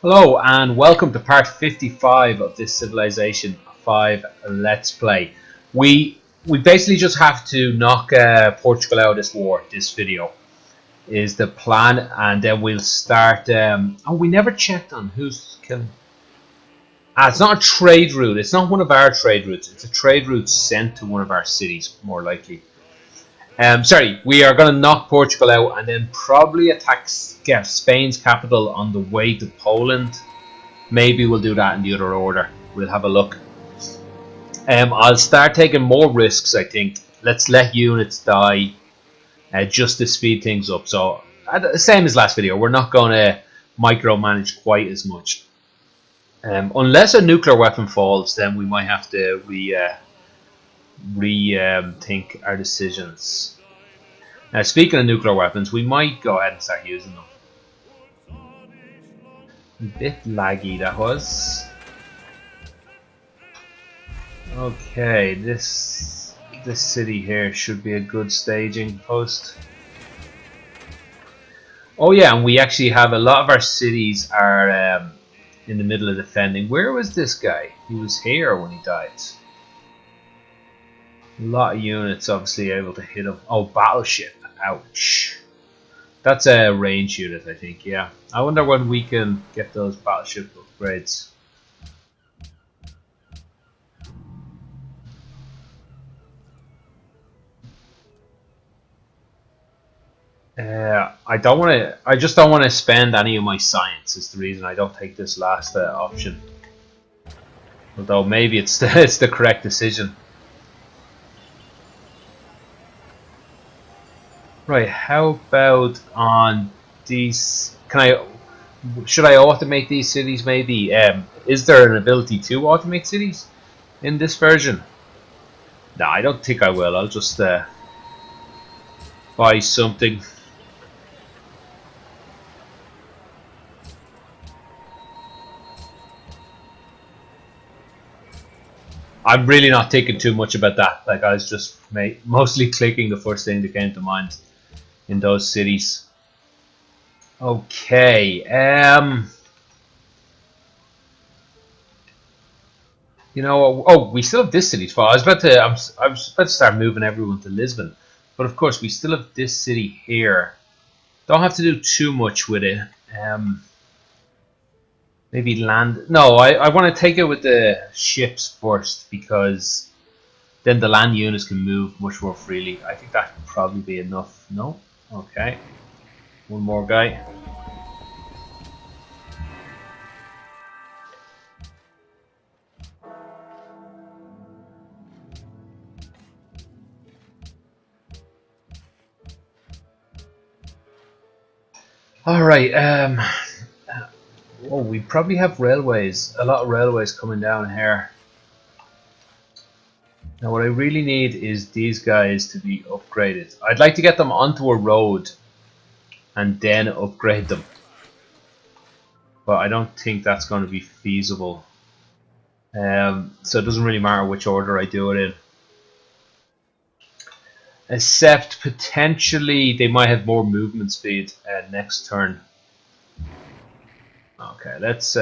Hello and welcome to part 55 of this Civilization 5 Let's Play. We basically just have to knock Portugal out of this war. This video is the plan, and then we'll start. Oh, we never checked on who's killing. It's not a trade route. It's not one of our trade routes. It's a trade route sent to one of our cities, more likely. Sorry, we are going to knock Portugal out and then probably attack Spain's capital on the way to Poland. Maybe we'll do that in the other order. We'll have a look. I'll start taking more risks, I think. Let's let units die just to speed things up. So, same as last video, we're not going to micromanage quite as much. Unless a nuclear weapon falls, then we might have to rethink our decisions. Now, speaking of nuclear weapons, we might go ahead and start using them. A bit laggy that was. Okay, this city here should be a good staging post. Oh yeah, and we actually have a lot of our cities are in the middle of defending. Where was this guy? He was here when he died. A lot of units obviously able to hit him. Oh, battleship. Ouch. That's a range unit, I think, yeah. I wonder when we can get those battleship upgrades. I just don't want to spend any of my science is the reason I don't take this last option. Although maybe it's the correct decision. Right, how about on these? Should I automate these cities? Maybe. Is there an ability to automate cities in this version? No, I don't think I will. I'll just buy something. I'm really not thinking too much about that. Like, I was just mostly clicking the first thing that came to mind in those cities. Okay. You know. Oh, we still have this city. I was about to start moving everyone to Lisbon, but of course we still have this city here. Don't have to do too much with it. Maybe land. No, I want to take it with the ships first because then the land units can move much more freely. I think that could probably be enough. No. Okay, one more guy. All right. Oh, we probably have railways. A lot of railways coming down here. Now, what I really need is these guys to be upgraded. I'd like to get them onto a road and then upgrade them, but I don't think that's going to be feasible. So it doesn't really matter which order I do it in, except potentially they might have more movement speed next turn. Okay, let's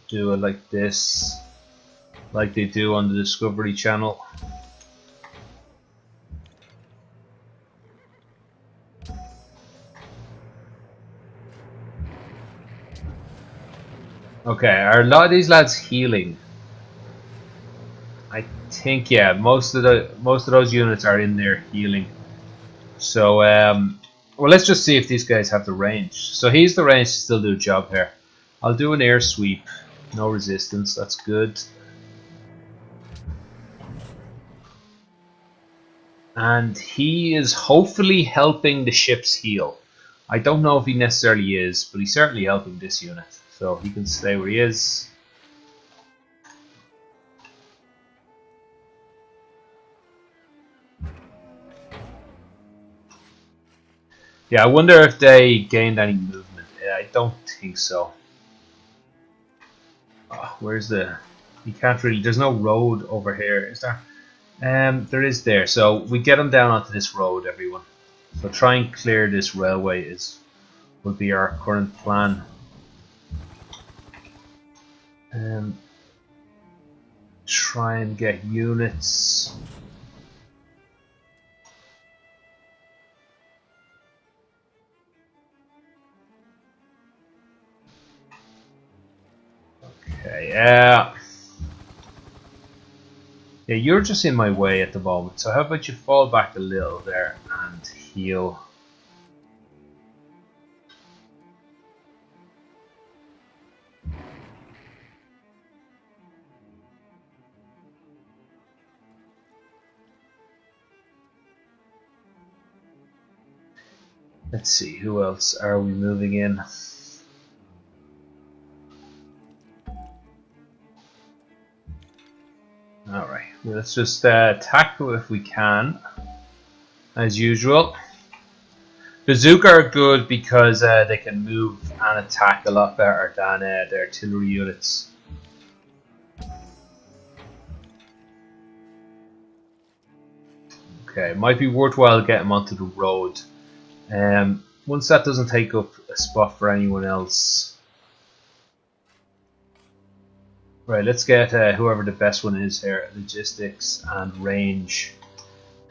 do it like this, like they do on the Discovery Channel. Okay, are a lot of these lads healing? I think, yeah, most of those units are in there healing. So well, let's just see if these guys have the range. So he's the range to still do a job here. I'll do an air sweep. No resistance, that's good. And he is hopefully helping the ships heal. I don't know if he necessarily is, but he's certainly helping this unit. So he can stay where he is. Yeah, I wonder if they gained any movement. Yeah, I don't think so. Oh, where's the... You can't really... There's no road over here, is there? There is there. So we get them down onto this road, everyone. So try and clear this railway would be our current plan. Try and get units. Okay, yeah, you're just in my way at the moment, so how about you fall back a little there and heal. Let's see, who else are we moving in? Alright, well, let's just tackle if we can, as usual. Bazooka are good because they can move and attack a lot better than the artillery units. Okay, it might be worthwhile getting them onto the road. Once that doesn't take up a spot for anyone else. Right, let's get whoever the best one is here. Logistics and range.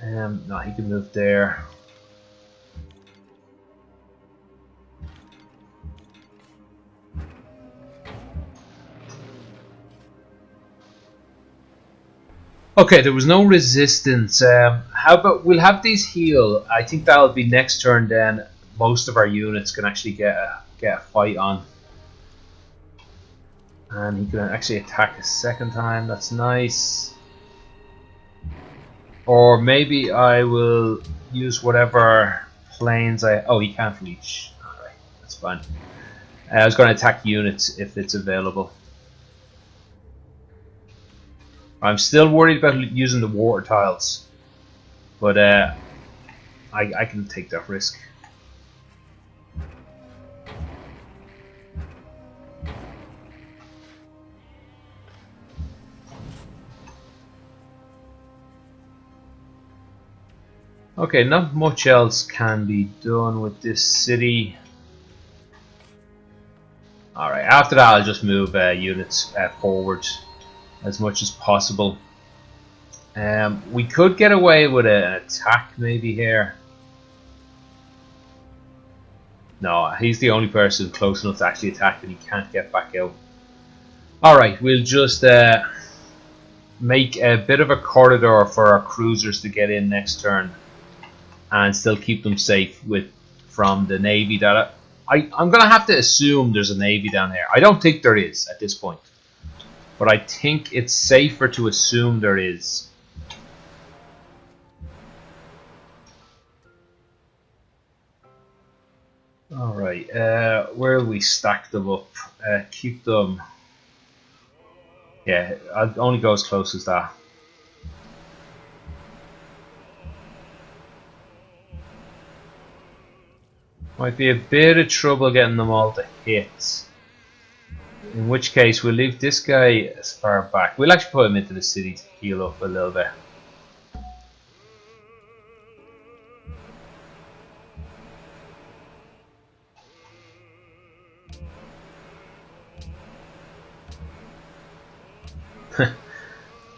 No, he can move there. Okay, there was no resistance. How about we'll have these heal? I think that'll be next turn. Then most of our units can actually get a fight on, and he can actually attack a second time. That's nice. Or maybe I will use whatever planes I. Oh, he can't reach. All right, that's fine. I was going to attack units if it's available. I'm still worried about using the water tiles, but I can take that risk. Okay, not much else can be done with this city. Alright, after that I'll just move units forward as much as possible. We could get away with an attack maybe here. No, he's the only person close enough to actually attack and he can't get back out. Alright, we'll just make a bit of a corridor for our cruisers to get in next turn and still keep them safe from the navy. That I'm going to have to assume there's a navy down there. I don't think there is at this point, but I think it's safer to assume there is. Alright, where will we stack them up? Keep them. Yeah, I'll only go as close as that. Might be a bit of trouble getting them all to hit. In which case we'll leave this guy as far back. We'll actually put him into the city to heal up a little bit.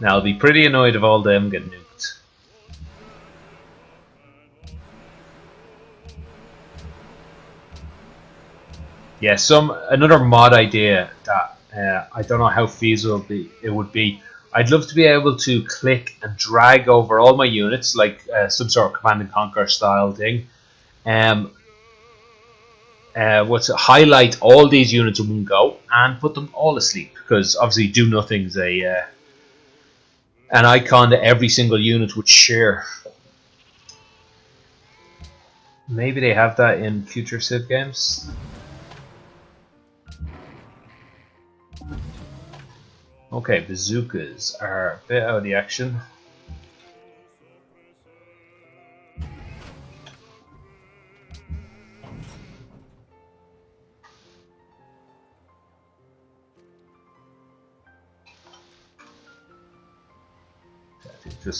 Now I'll be pretty annoyed if all them get nuked. Yeah, another mod idea that I don't know how feasible it would be. I'd love to be able to click and drag over all my units, like some sort of Command and Conquer style thing. Highlight all these units in one go and put them all asleep, because obviously do nothing's an icon that every single unit would share. Maybe they have that in future Civ games. Okay, bazookas are a bit out of the action.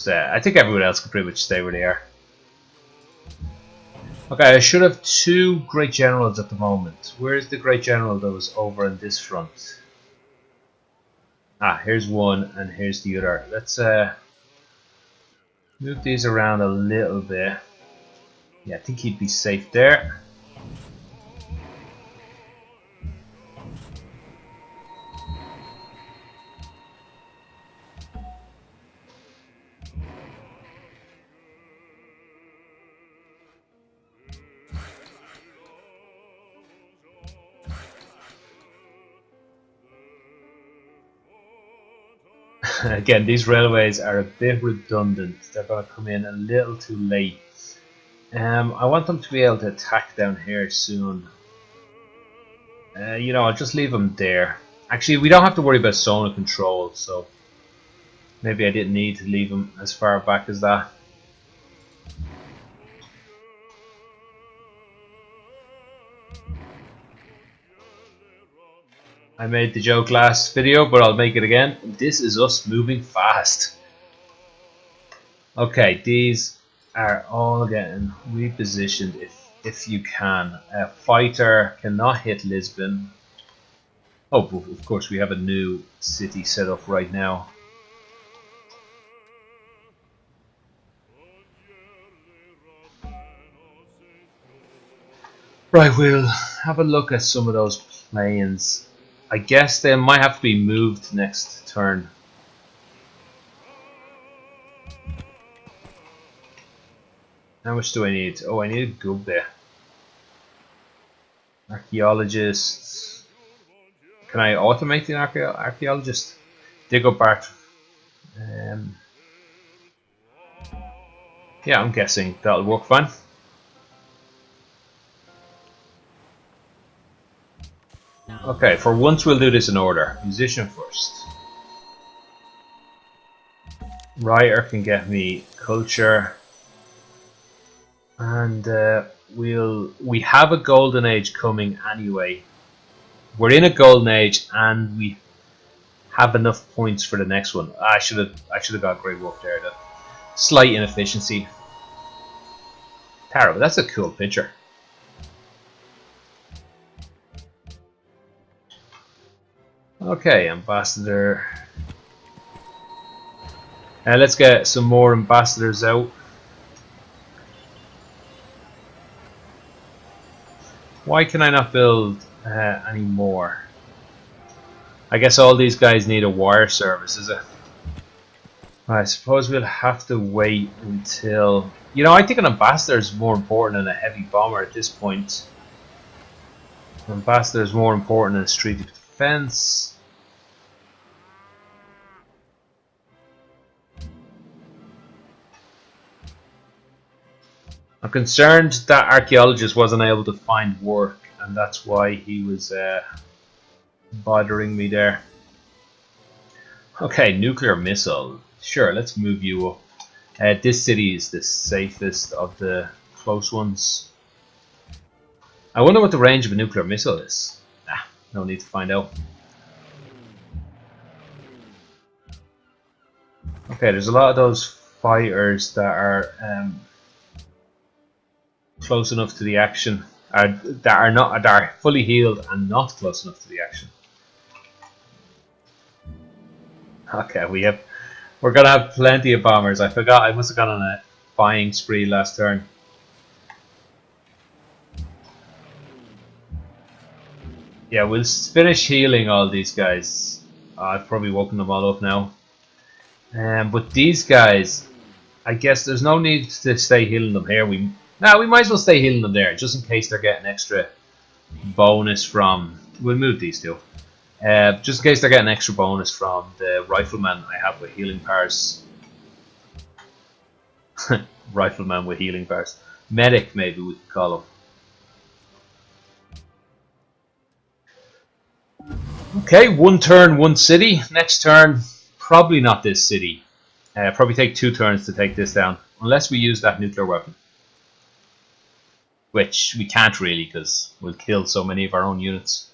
I think everyone else can pretty much stay where they are. Okay, I should have two great generals at the moment. Where's the great general that was over on this front? Ah, here's one and here's the other. Let's move these around a little bit. Yeah, I think he'd be safe there. Again, these railways are a bit redundant. They're going to come in a little too late. I want them to be able to attack down here soon. You know, I'll just leave them there. Actually, we don't have to worry about zone of control, so maybe I didn't need to leave them as far back as that. I made the joke last video, but I'll make it again. This is us moving fast. Okay, these are all getting repositioned if you can. A fighter cannot hit Lisbon. Oh, of course, we have a new city set up right now. Right, we'll have a look at some of those planes. I guess they might have to be moved next turn. How much do I need? Oh, I need a gub there. Archaeologists. Can I automate the archaeologist? Dig up art. Yeah, I'm guessing that'll work fine. Okay, for once we'll do this in order. Musician first. Writer can get me culture. And we have a golden age coming anyway. We're in a golden age and we have enough points for the next one. I should have got great work there. The slight inefficiency. Terrible. That's a cool picture. Okay, ambassador. Let's get some more ambassadors out. Why can I not build any more? I guess all these guys need a wire service, is it? I suppose we'll have to wait until... You know, I think an ambassador is more important than a heavy bomber at this point. An ambassador is more important than a street of defense. I'm concerned that archaeologist wasn't able to find work, and that's why he was bothering me there. Okay, nuclear missile. Sure, let's move you up. This city is the safest of the close ones. I wonder what the range of a nuclear missile is. Nah, no need to find out. Okay, there's a lot of those fighters that are close enough to the action, that are fully healed and not close enough to the action. Okay, we're gonna have plenty of bombers. I forgot I must have gone on a buying spree last turn. Yeah, we'll finish healing all these guys. I've probably woken them all up now. But these guys, I guess there's no need to stay healing them here. We might as well stay healing them there, just in case they're getting extra bonus from... We'll move these two. Just in case they're getting extra bonus from the rifleman I have with healing powers. Rifleman with healing powers. Medic, maybe we could call him. Okay, one turn, one city. Next turn, probably not this city. Probably take 2 turns to take this down, unless we use that nuclear weapon. Which we can't really, because we'll kill so many of our own units.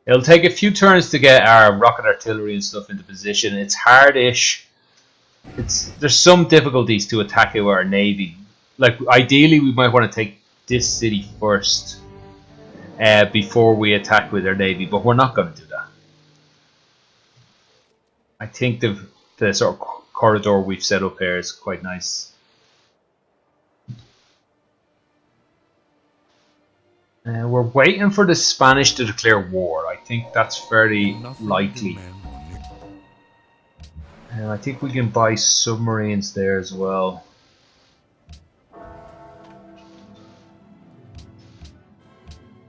It'll take a few turns to get our rocket artillery and stuff into position. It's hard-ish. There's some difficulties to attack it with our navy. Like, ideally we might want to take this city first. before we attack with our navy, but we're not going to do that. I think the sort of corridor we've set up here is quite nice. We're waiting for the Spanish to declare war. I think that's very likely. I think we can buy submarines there as well.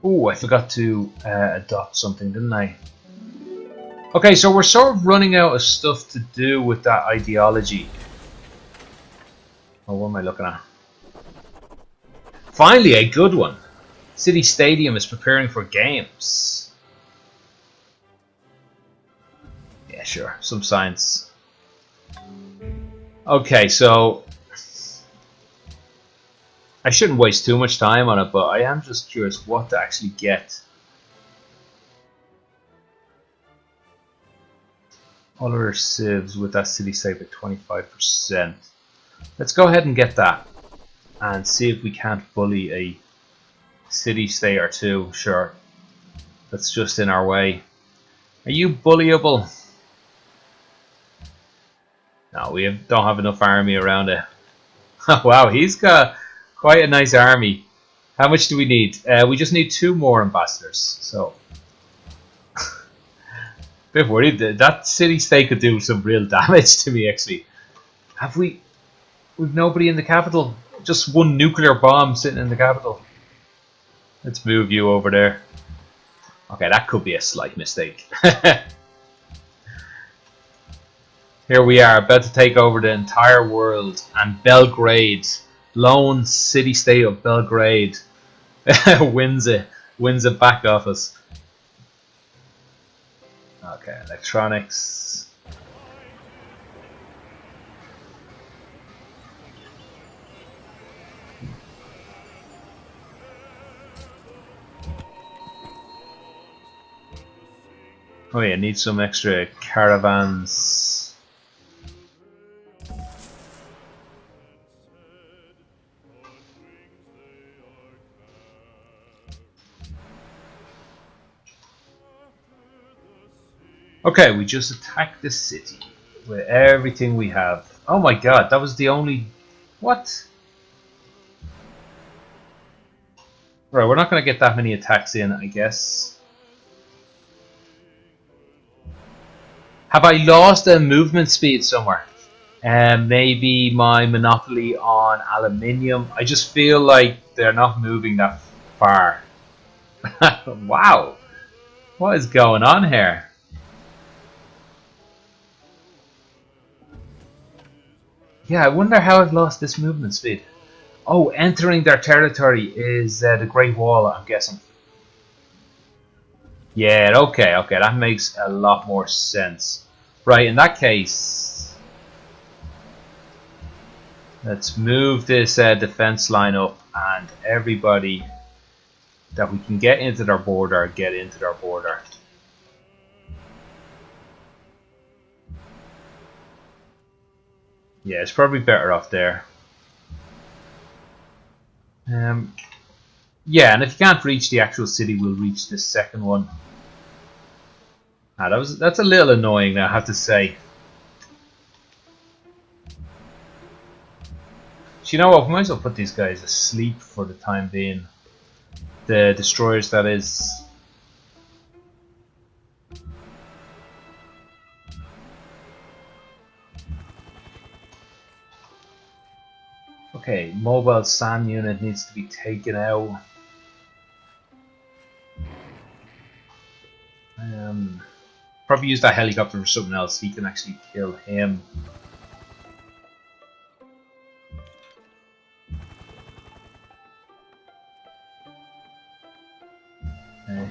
Oh, I forgot to adopt something, didn't I? Okay, so we're sort of running out of stuff to do with that ideology. Oh, what am I looking at? Finally, a good one. City Stadium is preparing for games. Yeah, sure. Some science. Okay, so I shouldn't waste too much time on it, but I am just curious what to actually get. All our civs with that city state at 25%. Let's go ahead and get that and see if we can't bully a city state or two. Sure, that's just in our way. Are you bullyable? No, we don't have enough army around it. Wow, he's got quite a nice army. How much do we need? We just need 2 more ambassadors. So, bit worried that city state could do some real damage to me. Actually, have we? We've nobody in the capital. Just 1 nuclear bomb sitting in the capital. Let's move you over there. Okay, that could be a slight mistake. Here we are, about to take over the entire world, and Belgrade, lone city-state of Belgrade, wins it back off us. Okay, electronics. Oh yeah, need some extra caravans. Okay, we just attacked the city with everything we have. Oh my god, that was the only... What? Right, we're not going to get that many attacks in, I guess. Have I lost a movement speed somewhere? Maybe my monopoly on aluminium. I just feel like they're not moving that far. Wow, what is going on here? Yeah, I wonder how I've lost this movement speed. Oh, entering their territory is the Great Wall, I'm guessing. Yeah, okay, that makes a lot more sense. Right, in that case, let's move this defense line up, and everybody that we can get into their border, get into their border. Yeah, it's probably better off there. Yeah, and if you can't reach the actual city, we'll reach the second one. That's a little annoying, I have to say. Do you know what? We might as well put these guys asleep for the time being. The destroyers, that is. Okay, mobile SAM unit needs to be taken out. Probably use that helicopter for something else. He can actually kill him.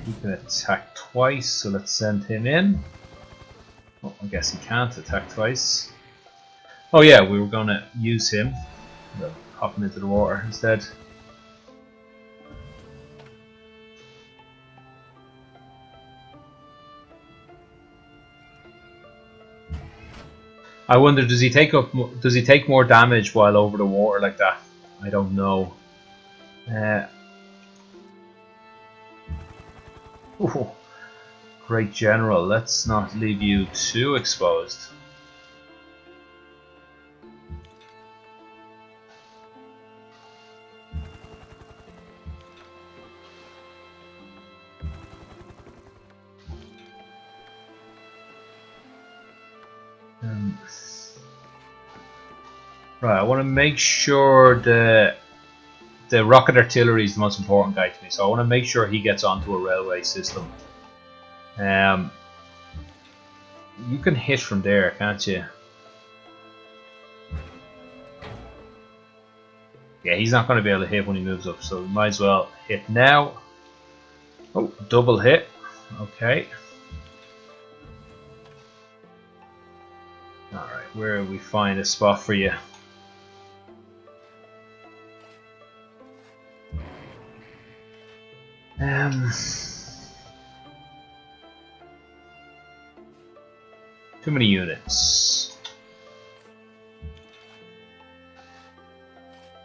He can attack twice, so let's send him in. Oh, I guess he can't attack twice. Oh yeah, we were going to use him. We'll hop him into the water instead. I wonder, does he take more damage while over the water like that? I don't know. Ooh, great general. Let's not leave you too exposed. Right, I want to make sure the rocket artillery is the most important guy to me, so I want to make sure he gets onto a railway system. You can hit from there, can't you? Yeah, he's not going to be able to hit when he moves up, so we might as well hit now. Oh, double hit. Okay. Alright, where we find a spot for you? Too many units.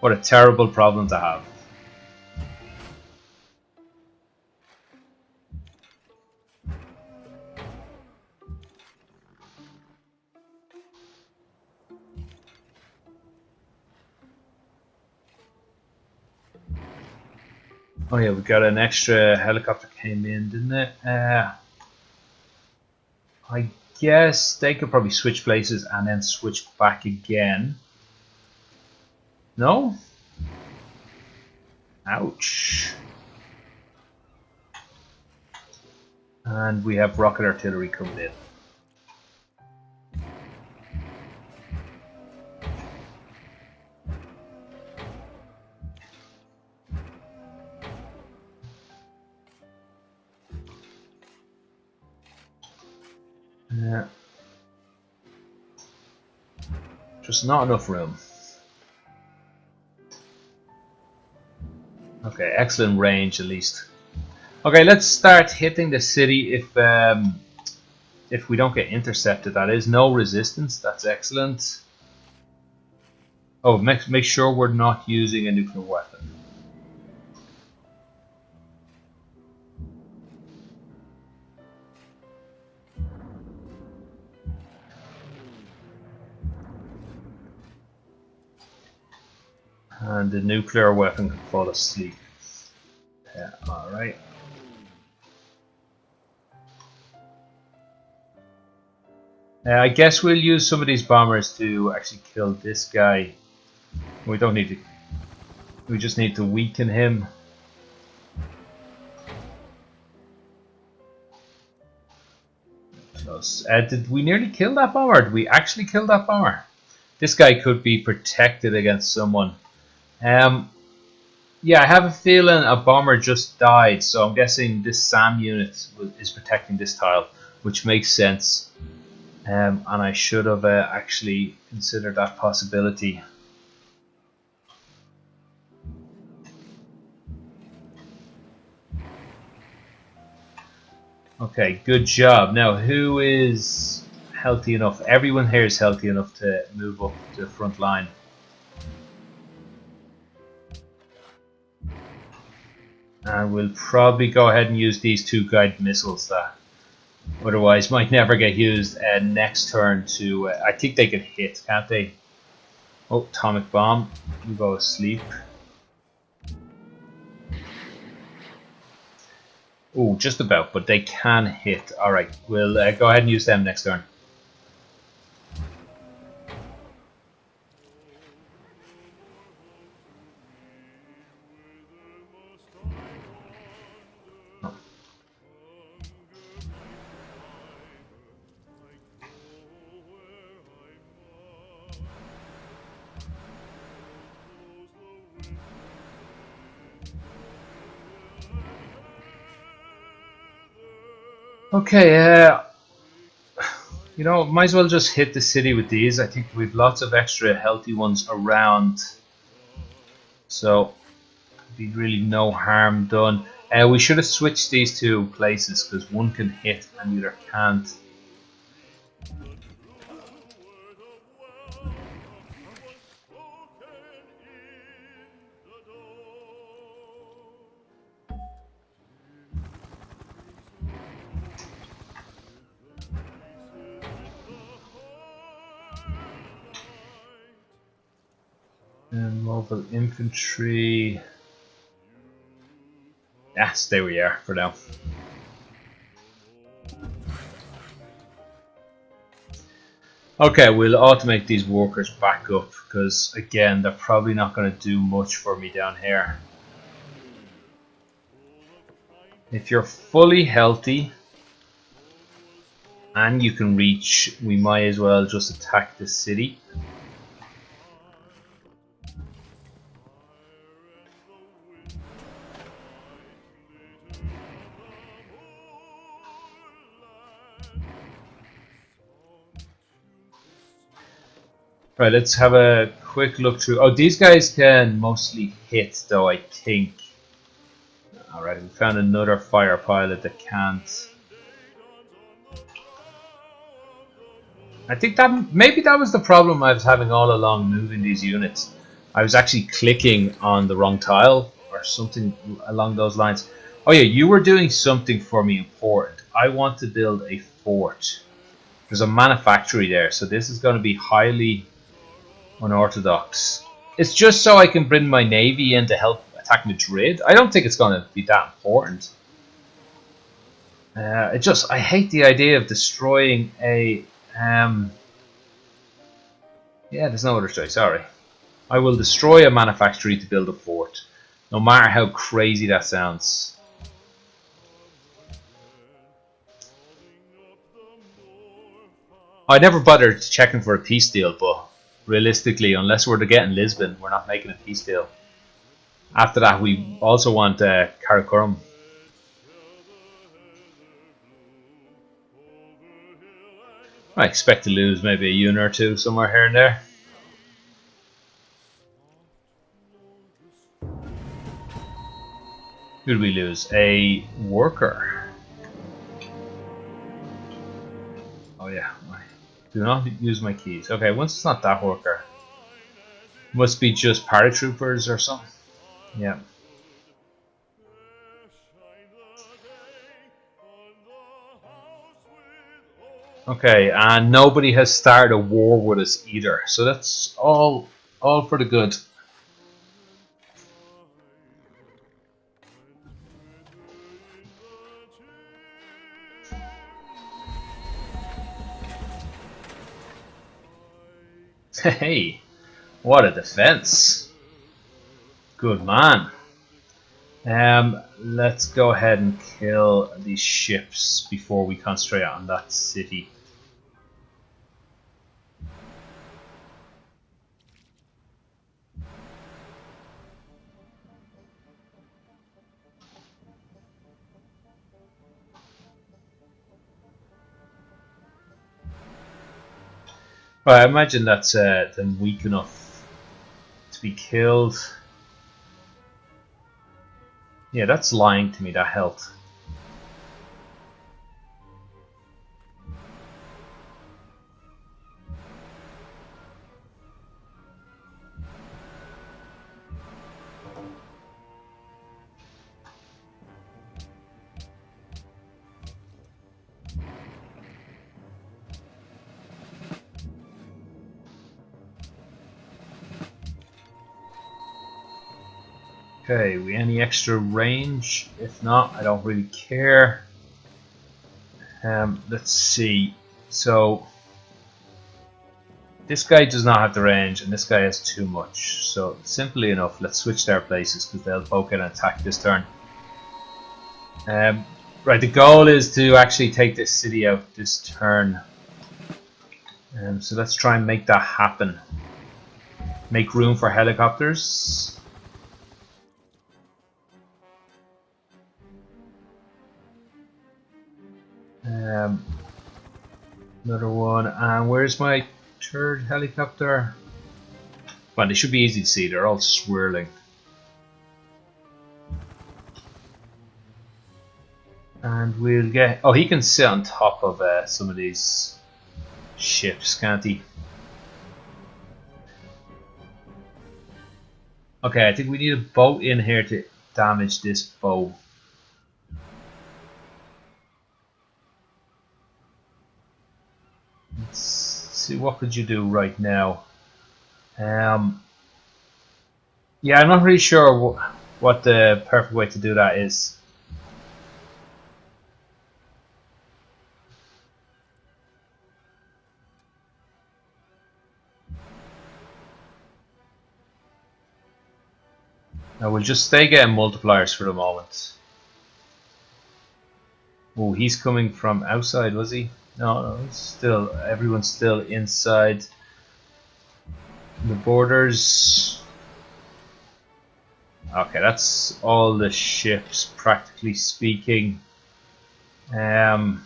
What a terrible problem to have. Oh yeah, we got an extra helicopter came in, didn't it? I guess they could probably switch places and then switch back again. No? Ouch. And we have rocket artillery coming in. Just not enough room. Okay, excellent range at least. Okay, let's start hitting the city if we don't get intercepted. That is no resistance. That's excellent. Oh, make sure we're not using a nuclear weapon. And the nuclear weapon can fall asleep. Yeah, alright. I guess we'll use some of these bombers to actually kill this guy. We don't need to. We just need to weaken him. Did we nearly kill that bomber? Did we actually kill that bomber? This guy could be protected against someone. Yeah, I have a feeling a bomber just died, so I'm guessing this SAM unit is protecting this tile, which makes sense. And I should have actually considered that possibility. Okay, good job. Now, who is healthy enough? Everyone here is healthy enough to move up to the front line. And we'll probably go ahead and use these two guided missiles that otherwise might never get used next turn to... I think they can hit, can't they? Oh, atomic bomb. You go asleep. Oh, just about, but they can hit. Alright, we'll go ahead and use them next turn. Okay, you know, might as well just hit the city with these. I think we've lots of extra healthy ones around, so be really no harm done. We should have switched these two places because one can hit and the other can't. And mobile infantry. Yes, there we are for now. Okay, we'll automate these workers back up because again, they're probably not going to do much for me down here. If you're fully healthy and you can reach, we might as well just attack the city. Right, let's have a quick look through. Oh, these guys can mostly hit though, I think. Alright, we found another fire pilot that can't. I think that maybe that was the problem I was having all along moving these units. I was actually clicking on the wrong tile or something along those lines. Oh yeah, you were doing something for me important. I want to build a fort. There's a manufactory there, so this is going to be highly unorthodox. It's just so I can bring my navy in to help attack Madrid. I don't think it's going to be that important. I hate the idea of destroying a. Yeah, there's no other choice. Sorry, I will destroy a manufactory to build a fort, no matter how crazy that sounds. I never bothered checking for a peace deal, but realistically, unless we're to get in Lisbon, we're not making a peace deal. After that, we also want Karakorum. I expect to lose maybe a unit or two somewhere here and there. Who did we lose? A worker. Oh yeah. Do not use my keys. Okay, once it's not that worker. Must be just paratroopers or something. Yeah. Okay, and nobody has started a war with us either. So that's all for the good. Hey, what a defense. Good man. Let's go ahead and kill these ships before we concentrate on that city. Well, I imagine that's them weak enough to be killed. Yeah, that's lying to me, that health. Okay, we any extra range? If not, I don't really care. Let's see. So this guy does not have the range, and this guy has too much. So simply enough, let's switch their places because they'll poke and attack this turn. Right, the goal is to actually take this city out this turn. So let's try and make that happen. Make room for helicopters. Another one. And where's my third helicopter? Well, they should be easy to see. They're all swirling. And we'll get... Oh, he can sit on top of some of these ships, can't he? Okay, I think we need a boat in here to damage this bow. Let's see, what could you do right now? Yeah, I'm not really sure what the perfect way to do that is. Now we'll just stay getting multipliers for the moment. Oh, he's coming from outside, was he? No, no, still, everyone's still inside the borders. Okay, that's all the ships, practically speaking. Okay,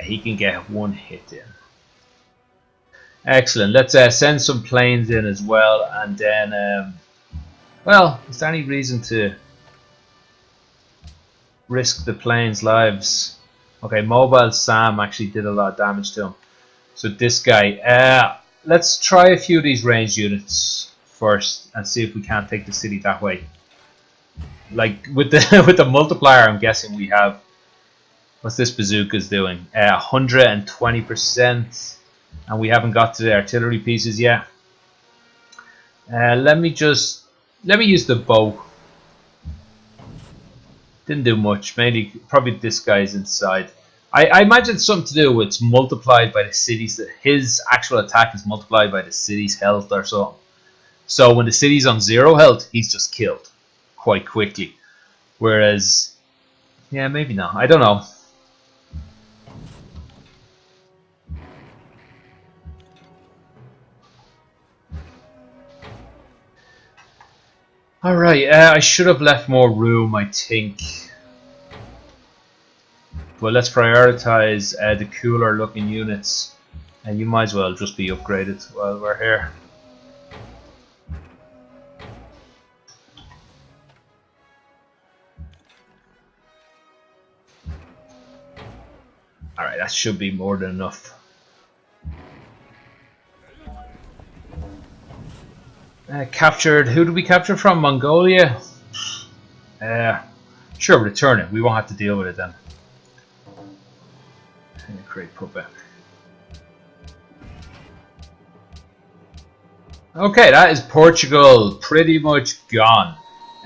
he can get one hit in. Excellent. Let's send some planes in as well, and then, well, is there any reason to risk the planes' lives? Okay, Mobile Sam actually did a lot of damage to him. So this guy, let's try a few of these ranged units first and see if we can't take the city that way. Like with the with the multiplier, I'm guessing we have. What's this bazooka's doing? 120%, and we haven't got to the artillery pieces yet. Let me use the bow. Didn't do much. Mainly, probably this guy's inside. I imagine it's something to do with it's multiplied by the cities. That his actual attack is multiplied by the city's health or so. So when the city's on 0 health, he's just killed quite quickly. Whereas, yeah, maybe not. I don't know. Alright, I should have left more room, I think. Well, let's prioritize the cooler looking units. And you might as well just be upgraded while we're here. Alright, that should be more than enough. Captured, who did we capture from? Mongolia? Sure, return it. We won't have to deal with it then. Create puppet. Okay, that is Portugal pretty much gone.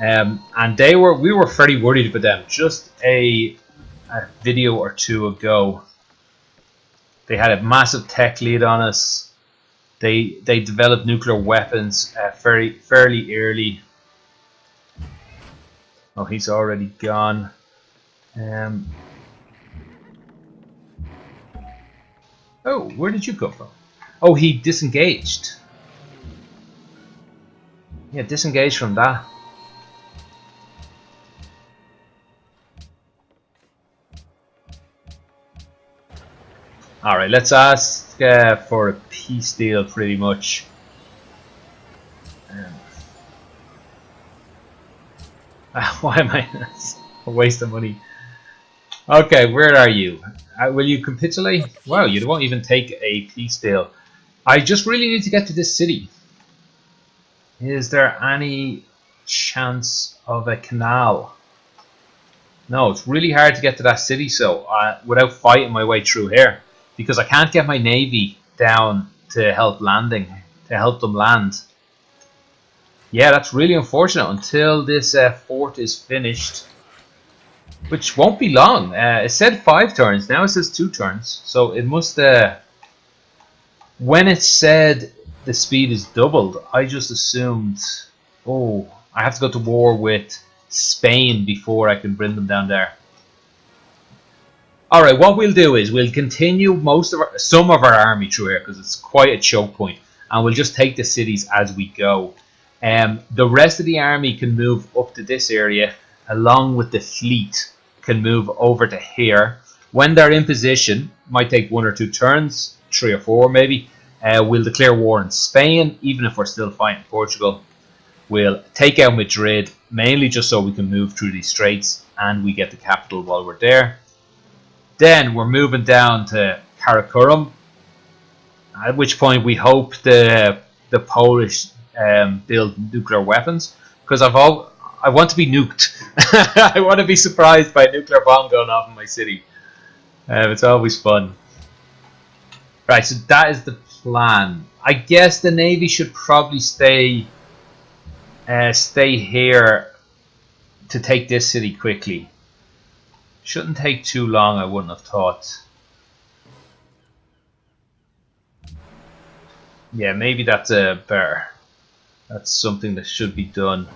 And we were fairly worried about them just a video or two ago. They had a massive tech lead on us. They developed nuclear weapons fairly early. Oh, he's already gone. Oh, where did you come from? Oh, he disengaged. Yeah, disengaged from that. Alright, let's ask for a peace deal pretty much. Why am I? That's a waste of money. Okay, where are you? Will you capitulate? Wow, you won't even take a peace deal. I just really need to get to this city. Is there any chance of a canal? No, it's really hard to get to that city, so without fighting my way through here, because I can't get my navy down to help them land. Yeah, that's really unfortunate until this fort is finished, which won't be long. It said 5 turns, now it says 2 turns, so it must. When it said the speed is doubled, I just assumed, oh, I have to go to war with Spain before I can bring them down there. Alright, what we'll do is we'll continue some of our army through here because it's quite a choke point, and we'll just take the cities as we go. The rest of the army can move up to this area, along with the fleet can move over to here. When they're in position, might take 1 or 2 turns, 3 or 4 maybe, we'll declare war on Spain, even if we're still fighting Portugal. We'll take out Madrid, mainly just so we can move through these straits and we get the capital while we're there. Then we're moving down to Karakorum, at which point we hope the Polish build nuclear weapons, because I want to be nuked. I want to be surprised by a nuclear bomb going off in my city. It's always fun. Right, so that is the plan. I guess the Navy should probably stay stay here to take this city quickly. Shouldn't take too long, I wouldn't have thought. Yeah, maybe that's better. That's something that should be done.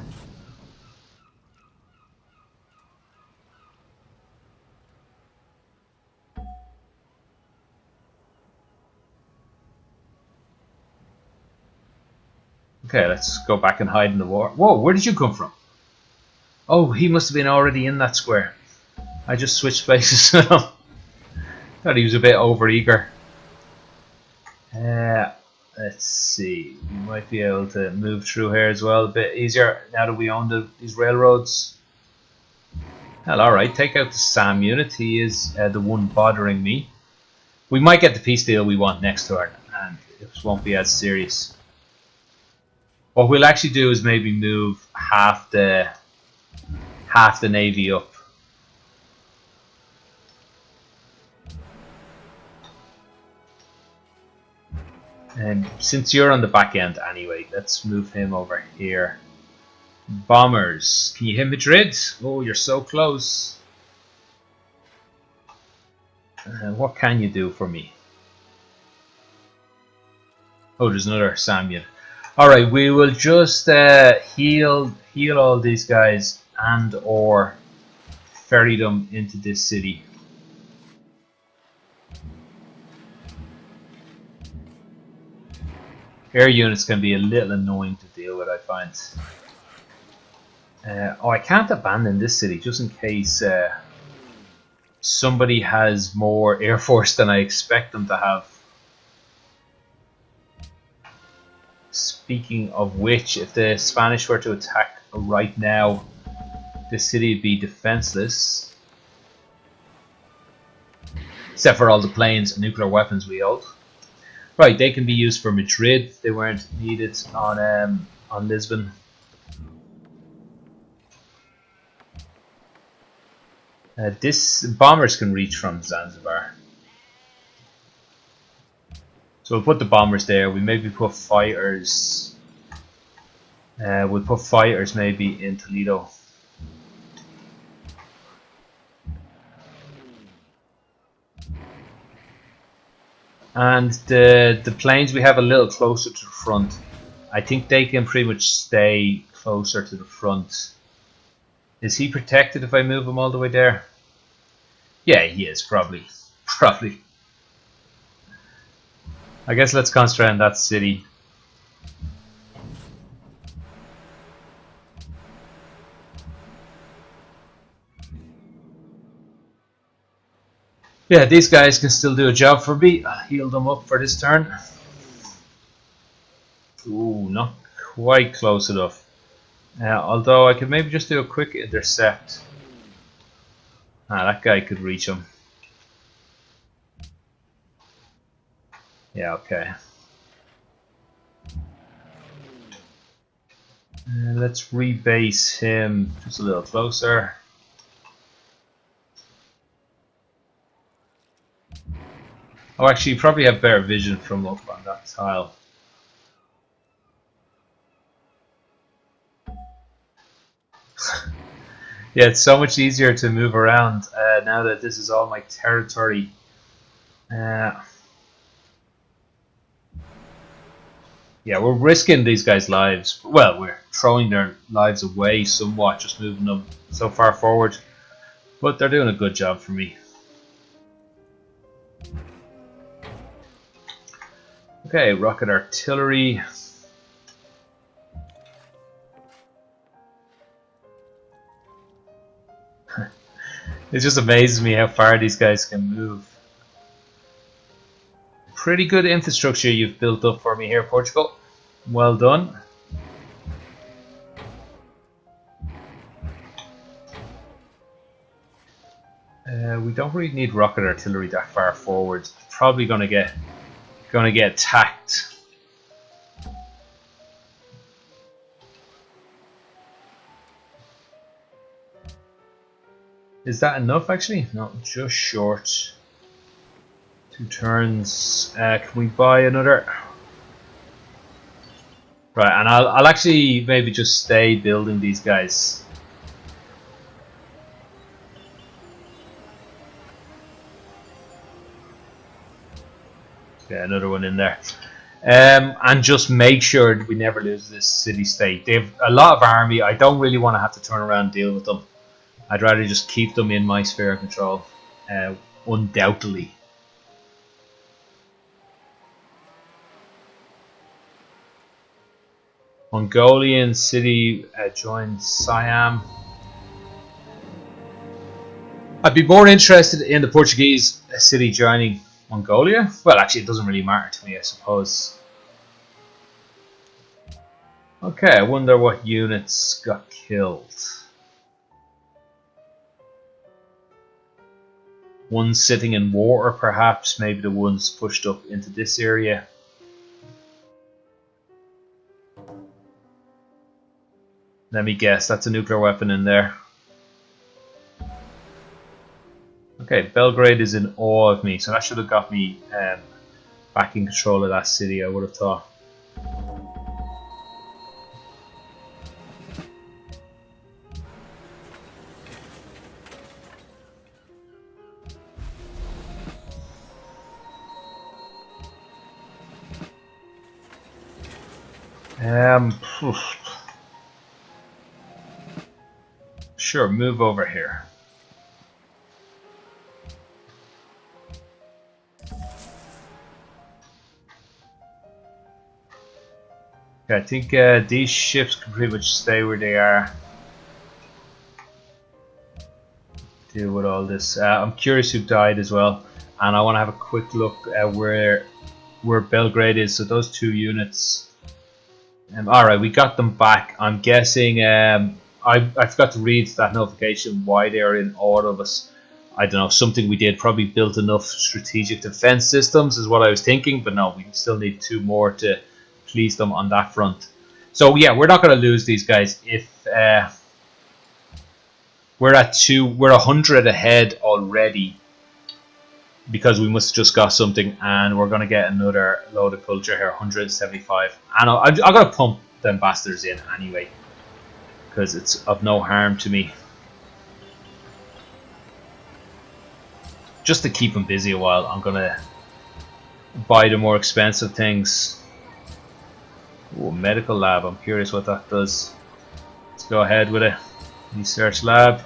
Okay, let's go back and hide in the war. Whoa, where did you come from? Oh, he must have been already in that square. I just switched places with him. Thought he was a bit overeager. Let's see. We might be able to move through here as well a bit easier now that we own these railroads. Well, alright, take out the Sam unit. He is the one bothering me. We might get the peace deal we want next turn, and it won't be as serious. What we'll actually do is maybe move half the navy up. And since you're on the back end anyway, let's move him over here. Bombers. Can you hit Madrid? Oh, you're so close. What can you do for me? Oh, there's another Sam unit. Alright, we will just heal all these guys and or ferry them into this city. Air units can be a little annoying to deal with, I find. Oh, I can't abandon this city just in case somebody has more air force than I expect them to have. Speaking of which, if the Spanish were to attack right now, this city would be defenseless. Except for all the planes and nuclear weapons we hold. Right, they can be used for Madrid. They weren't needed on Lisbon. This bombers can reach from Zanzibar. So we'll put the bombers there. We maybe put fighters. We'll put fighters maybe in Toledo. And the planes we have a little closer to the front. I think they can pretty much stay closer to the front. Is he protected if I move him all the way there? Yeah, he is, probably. Probably. I guess let's concentrate on that city. Yeah, these guys can still do a job for me. I'll heal them up for this turn. Ooh, not quite close enough. Although I could maybe just do a quick intercept. That guy could reach him. Yeah, okay. Let's rebase him just a little closer. Oh, actually, you probably have better vision from up on that tile. Yeah, it's so much easier to move around now that this is all my territory. Yeah, we're risking these guys' lives. Well, we're throwing their lives away somewhat, just moving them so far forward. But they're doing a good job for me. Okay, rocket artillery. It just amazes me how far these guys can move. Pretty good infrastructure you've built up for me here, Portugal. Well done. We don't really need rocket artillery that far forward. Probably gonna get attacked. Is that enough actually? No, just short. 2 turns. Can we buy another? Right, and I'll actually maybe just stay building these guys. Yeah, another one in there. And just make sure we never lose this city-state. They have a lot of army. I don't really want to have to turn around and deal with them. I'd rather just keep them in my sphere of control, undoubtedly. Mongolian city joined Siam. I'd be more interested in the Portuguese city joining Mongolia. Well, actually, it doesn't really matter to me, I suppose. Okay, I wonder what units got killed. Ones sitting in water, perhaps. Maybe the ones pushed up into this area. Let me guess, that's a nuclear weapon in there. Okay, Belgrade is in awe of me, so that should have got me back in control of that city, I would have thought. Sure, move over here. Okay, I think these ships can pretty much stay where they are. Deal with all this. I'm curious who died as well, and I want to have a quick look at where Belgrade is. So those two units. Alright, we got them back. I'm guessing I forgot to read that notification why they are in awe of us. I don't know, something we did, probably built enough strategic defense systems is what I was thinking, but no, we still need 2 more to please them on that front. So yeah, we're not going to lose these guys. If we're 100 ahead already, because we must have just got something, and we're going to get another load of culture here, 175. And I'm going to pump them bastards in anyway, because it's of no harm to me. Just to keep them busy a while, I'm going to buy the more expensive things. Ooh, medical lab, I'm curious what that does. Let's go ahead with it. Research lab.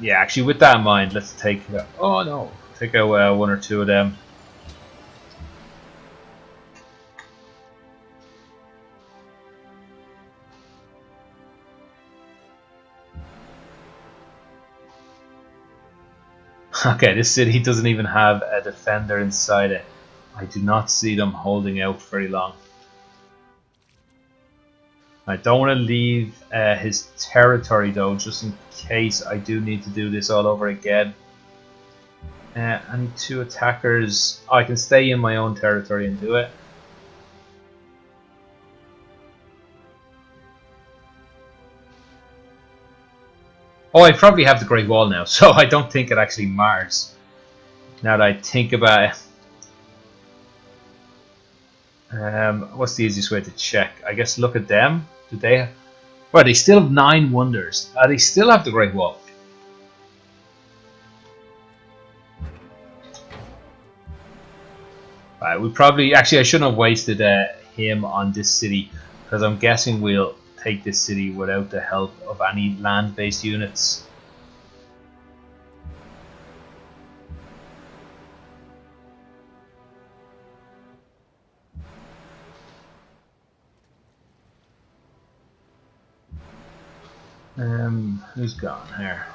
Yeah, actually, with that in mind, let's take. Oh no, take out 1 or 2 of them. Okay, this city doesn't even have a defender inside it. I do not see them holding out very long. I don't want to leave his territory though, just in case I do need to do this all over again. I need 2 attackers. I can stay in my own territory and do it. Oh, I probably have the Great Wall now, so I don't think it actually matters. Now that I think about it. What's the easiest way to check? I guess look at them. Do they? Well, they still have 9 wonders. They still have the Great Wall. We probably actually I shouldn't have wasted him on this city, because I'm guessing we'll take this city without the help of any land-based units. Who's gone here?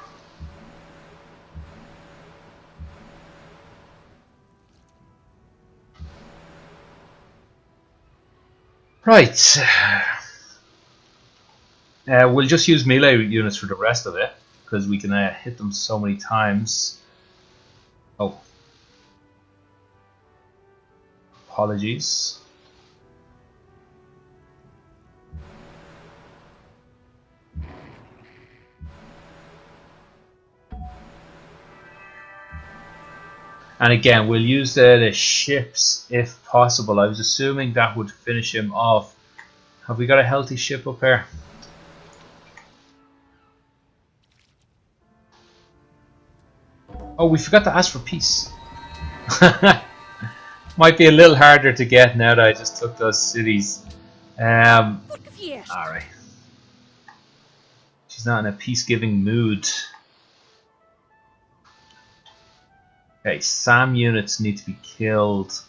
Right. We'll just use melee units for the rest of it, because we can hit them so many times. Oh. Apologies. And again, we'll use the ships if possible. I was assuming that would finish him off. Have we got a healthy ship up here? Oh, we forgot to ask for peace. Might be a little harder to get now that I just took those cities. Alright. She's not in a peace-giving mood. Okay, SAM units need to be killed.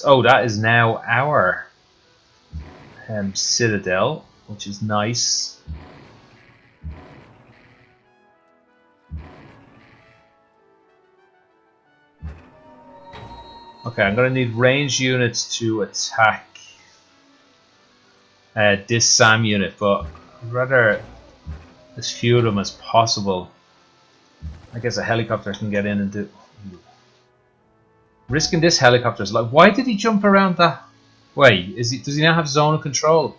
Oh, that is now our citadel, which is nice. Okay, I'm going to need ranged units to attack this SAM unit, but I'd rather as few of them as possible. I guess a helicopter can get in and do... Risking this helicopter is like... Why did he jump around that way? Does he now have zone of control?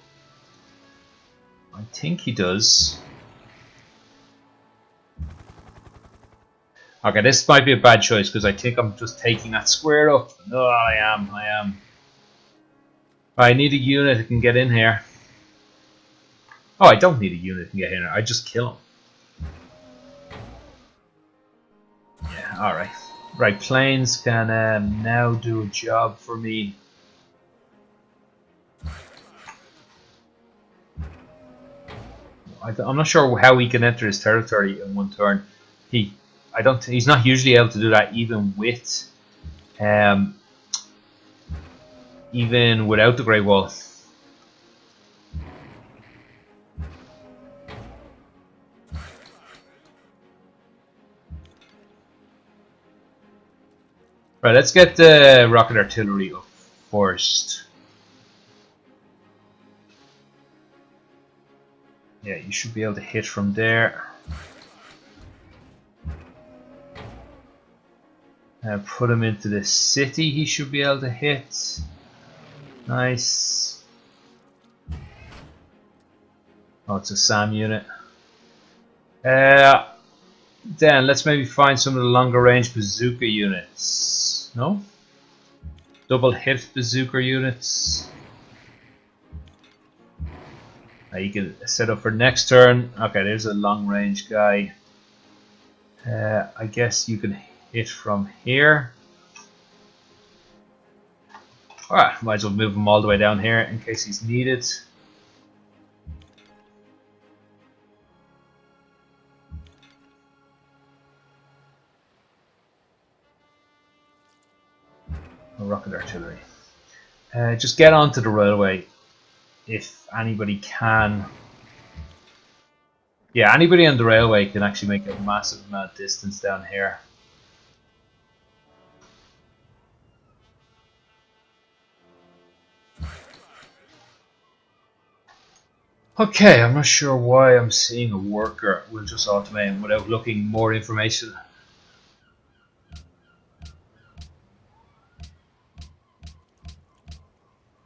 I think he does. Okay, this might be a bad choice because I think I'm just taking that square up. No, I am. I need a unit that can get in here. Oh, I don't need a unit that can get in here. I just kill him. Yeah, alright. Right, planes can now do a job for me. I'm not sure how he can enter his territory in one turn. He's not usually able to do that even with even without the Great Wall. Right, let's get the rocket artillery up first. Yeah, you should be able to hit from there. Put him into the city, he should be able to hit. Nice. Oh, it's a SAM unit. Then let's maybe find some of the longer range bazooka units. No? Double hit bazooka units. You can set up for next turn. Okay, there's a long range guy. I guess you can hit from here. Alright, might as well move him all the way down here in case he's needed. Rocket artillery. Just get onto the railway if anybody can. Yeah, anybody on the railway can actually make a massive amount of distance down here. Okay, I'm not sure why I'm seeing a worker. We'll just automate him without looking more information.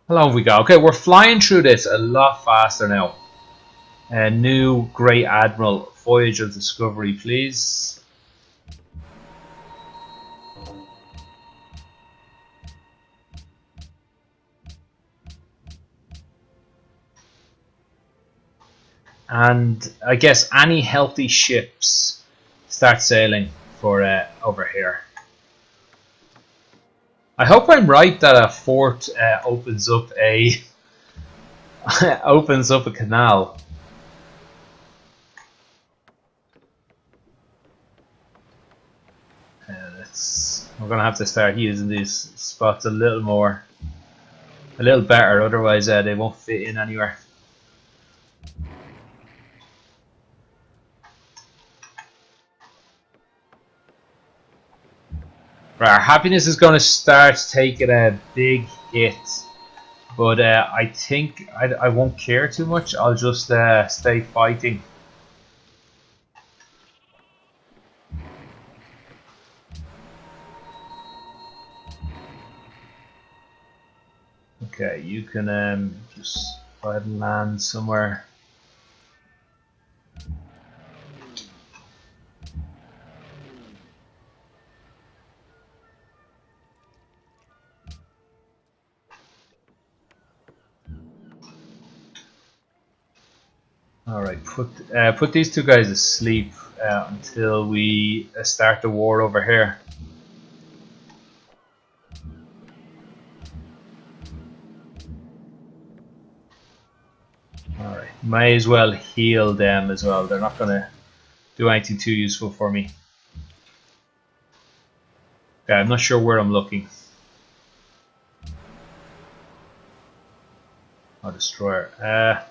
How long have we got? Okay, we're flying through this a lot faster now. New Great Admiral, Voyage of Discovery, please. And I guess any healthy ships start sailing for over here. I hope I'm right that a fort opens up a opens up a canal. We're gonna have to start using these spots a little better. Otherwise, they won't fit in anywhere. Right, our happiness is going to start taking a big hit, but I think I won't care too much. I'll just stay fighting. Okay, you can just go ahead and land somewhere. Alright, put these two guys asleep until we start the war over here. Alright, may as well heal them as well. They're not going to do anything too useful for me. Okay, I'm not sure where I'm looking. Oh, destroyer.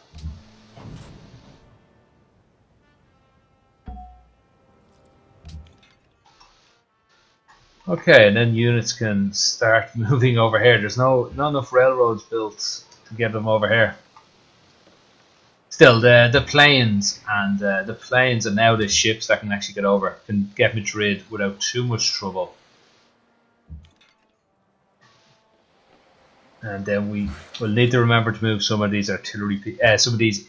Okay, and then units can start moving over here. There's not enough railroads built to get them over here. Still, the planes and now the ships that can actually get over can get Madrid without too much trouble. And then we will need to remember to move some of these artillery, some of these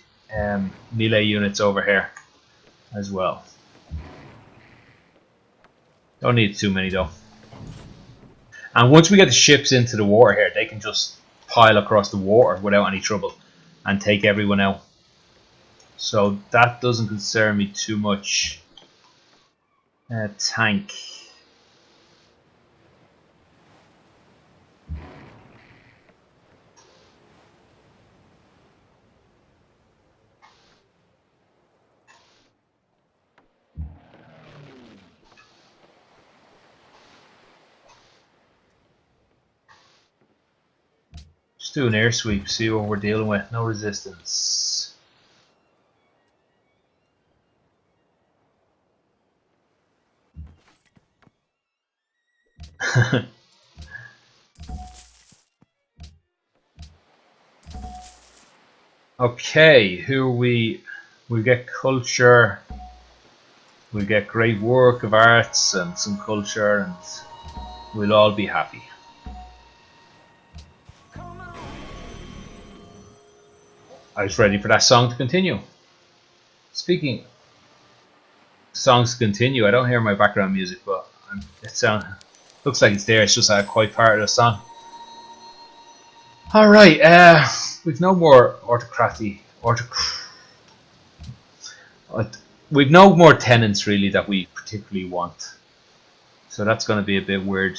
melee units over here as well. Don't need too many though. And once we get the ships into the water here, they can just pile across the water without any trouble and take everyone out. So that doesn't concern me too much. Tank. Just do an air sweep, see what we're dealing with. No resistance. Okay, who we get culture, we get great work of arts and some culture, and we'll all be happy. I was ready for that song to continue. Speaking songs to continue, I don't hear my background music, but it looks like it's there. It's just a quiet part of the song. All right, we've no more we've no more tenants really that we particularly want. So that's going to be a bit weird.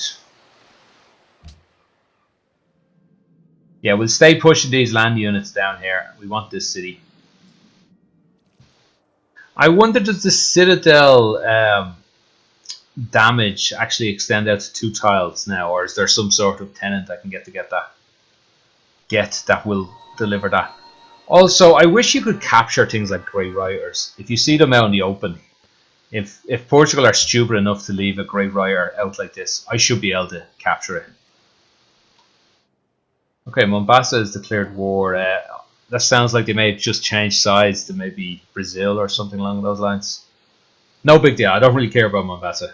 Yeah, we'll stay pushing these land units down here. We want this city. I wonder, does the citadel damage actually extend out to 2 tiles now, or is there some sort of tenant I can get that will deliver that? Also, I wish you could capture things like Grey Rioters. If you see them out in the open, if Portugal are stupid enough to leave a Grey Rioter out like this, I should be able to capture it. Okay, Mombasa has declared war. That sounds like they may have just changed sides to maybe Brazil or something along those lines. No big deal. I don't really care about Mombasa.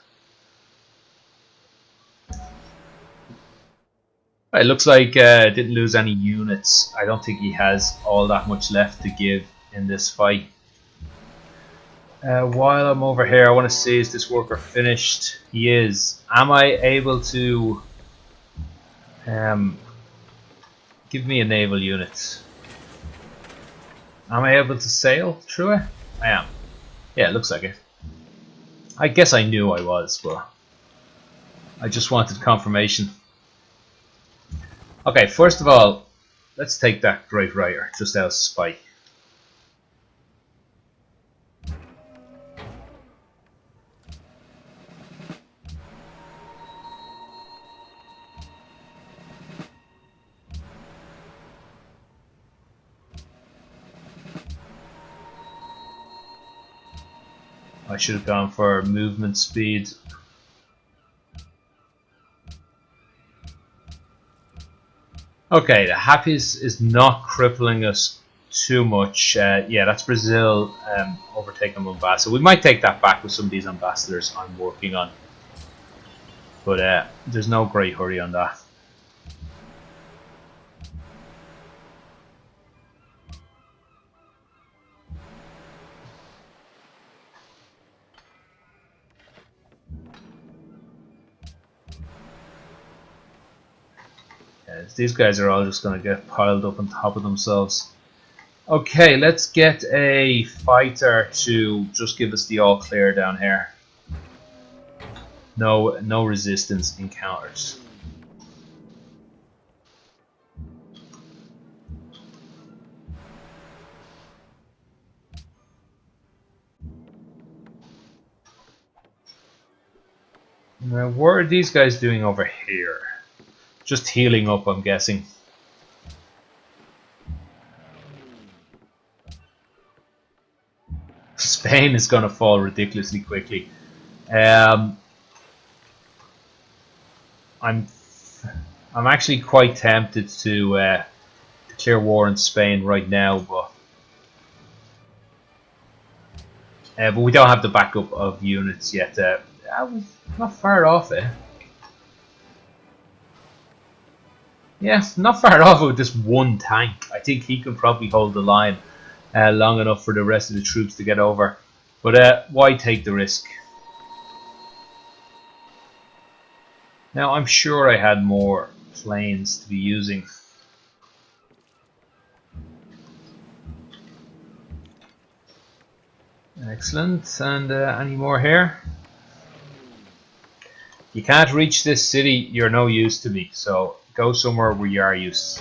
It looks like didn't lose any units. I don't think he has all that much left to give in this fight. While I'm over here, I want to see, is this worker finished? He is. Am I able to give me a naval unit? Am I able to sail through it? I am. Yeah, it looks like it. I guess I knew I was, but I just wanted confirmation. Okay, first of all, let's take that Great Rider just out of spite. I should have gone for movement speed. Okay, the Happy's is not crippling us too much. Yeah, that's Brazil overtaking Mombasa. We might take that back with some of these ambassadors I'm working on. But there's no great hurry on that. These guys are all just going to get piled up on top of themselves. Okay, let's get a fighter to just give us the all clear down here. No resistance encounters. Now, what are these guys doing over here? Just healing up, I'm guessing. Spain is going to fall ridiculously quickly. I'm actually quite tempted to declare war in Spain right now, but we don't have the backup of units yet. We're not far off it. Yeah, not far off with this one tank. I think he can probably hold the line long enough for the rest of the troops to get over. But why take the risk? Now, I'm sure I had more planes to be using. Excellent. And any more here? You can't reach this city, you're no use to me. So go somewhere where you are use.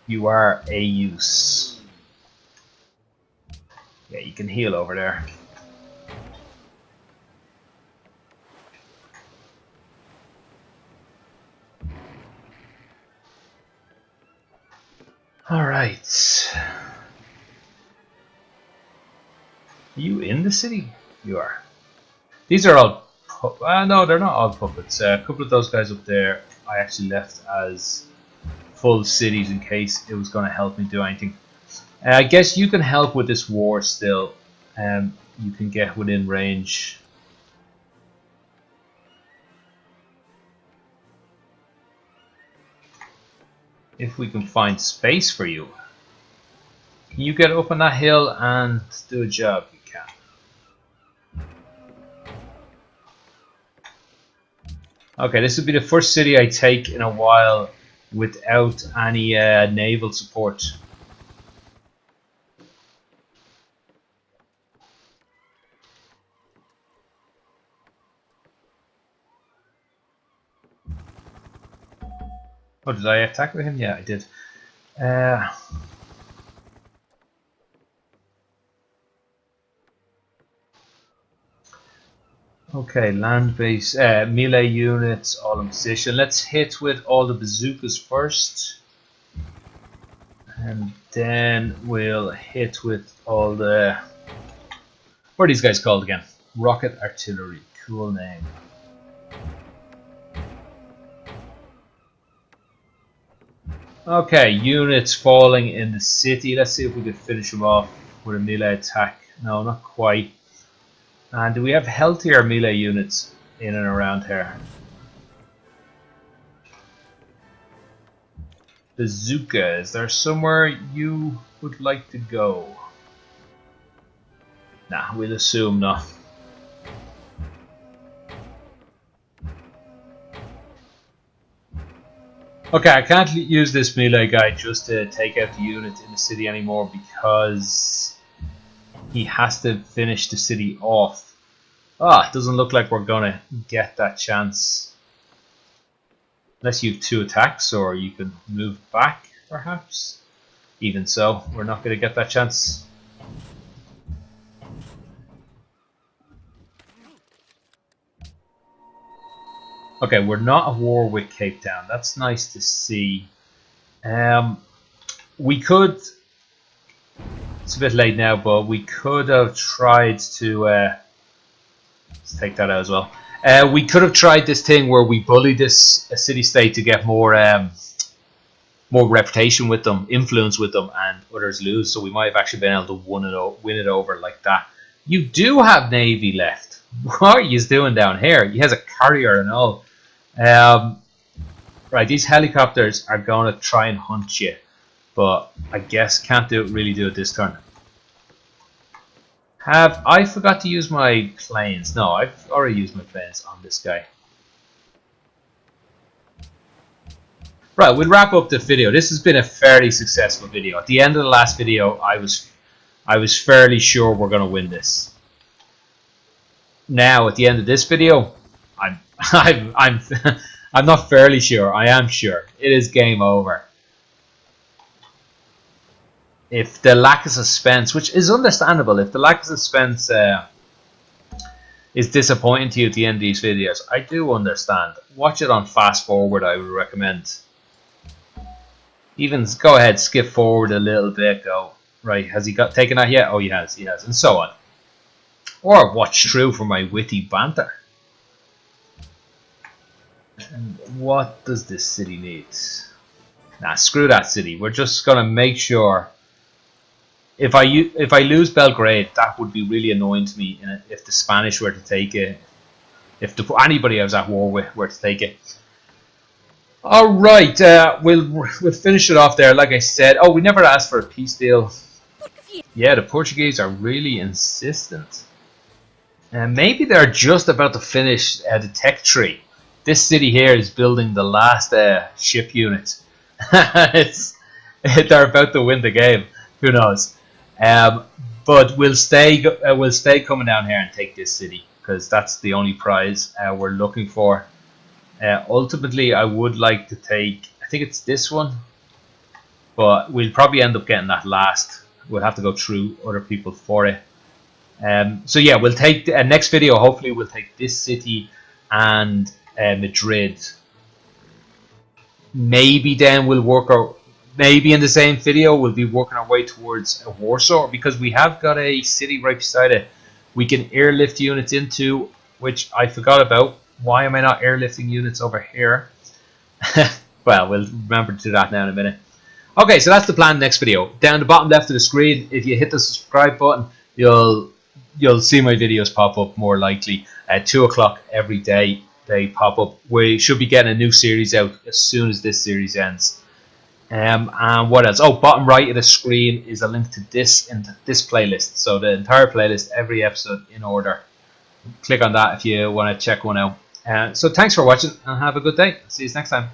You are a use. Yeah, you can heal over there. Alright. Are you in the city? You are. These are all... no, they're not all puppets. A couple of those guys up there I actually left as full cities in case it was going to help me do anything. I guess you can help with this war still. You can get within range. If we can find space for you. Can you get up on that hill and do a job? You can. Okay, this will be the first city I take in a while without any naval support. Oh, did I attack with him? Yeah, I did. Okay, land base, melee units, all in position. Let's hit with all the bazookas first. And then we'll hit with all the... What are these guys called again? Rocket artillery. Cool name. Okay, units falling in the city. Let's see if we can finish them off with a melee attack. No, not quite. And do we have healthier melee units in and around here? Bazooka, is there somewhere you would like to go? Nah, we'll assume not. Okay, I can't use this melee guy just to take out the unit in the city anymore because he has to finish the city off. It doesn't look like we're gonna get that chance. Unless you have 2 attacks or you can move back, perhaps. Even so, we're not gonna get that chance. Okay, we're not at war with Cape Town. That's nice to see. We could... It's a bit late now, but we could have tried to... let's take that out as well. We could have tried this thing where we bully this city-state to get more more reputation with them, influence with them, and others lose. So we might have actually been able to win it over like that. You do have navy left. What are you doing down here? He has a carrier and all. Right, these helicopters are going to try and hunt you, but I guess can't really do it this turn. Have I forgot to use my planes? No, I've already used my planes on this guy. Right, we'll wrap up the video. This has been a fairly successful video. At the end of the last video, I was fairly sure we're going to win this. Now, at the end of this video, I'm I'm not fairly sure. I am sure it is game over. If the lack of suspense, which is understandable, if the lack of suspense is disappointing to you at the end of these videos, I do understand. Watch it on fast forward, I would recommend. Even go ahead, skip forward a little bit, go, right, has he got taken that yet? Oh, he has, and so on. Or watch through for my witty banter. And what does this city need? Nah, screw that city. We're just going to make sure. If I lose Belgrade, that would be really annoying to me if the Spanish were to take it. If anybody I was at war with were to take it. Alright, we'll finish it off there. Like I said, oh, we never asked for a peace deal. Yeah, the Portuguese are really insistent. And maybe they're just about to finish the tech tree. This city here is building the last ship unit. They're about to win the game. Who knows? But we'll stay coming down here and take this city because that's the only prize we're looking for. Ultimately, I would like to take. I think it's this one, but we'll probably end up getting that last. We'll have to go through other people for it. So yeah, we'll take the next video. Hopefully, we'll take this city and Madrid. Maybe then we'll work our. Maybe in the same video we'll be working our way towards Warsaw because we have got a city right beside it. We can airlift units into, which I forgot about. Why am I not airlifting units over here? Well, we'll remember to do that now in a minute. Okay, so that's the plan next video. Down the bottom left of the screen, if you hit the subscribe button, you'll see my videos pop up more likely at 2 o'clock every day. They pop up. We should be getting a new series out as soon as this series ends. And what else? Oh, bottom right of the screen is a link to this playlist. So the entire playlist, every episode in order. Click on that if you want to check one out. So thanks for watching and have a good day. See you next time.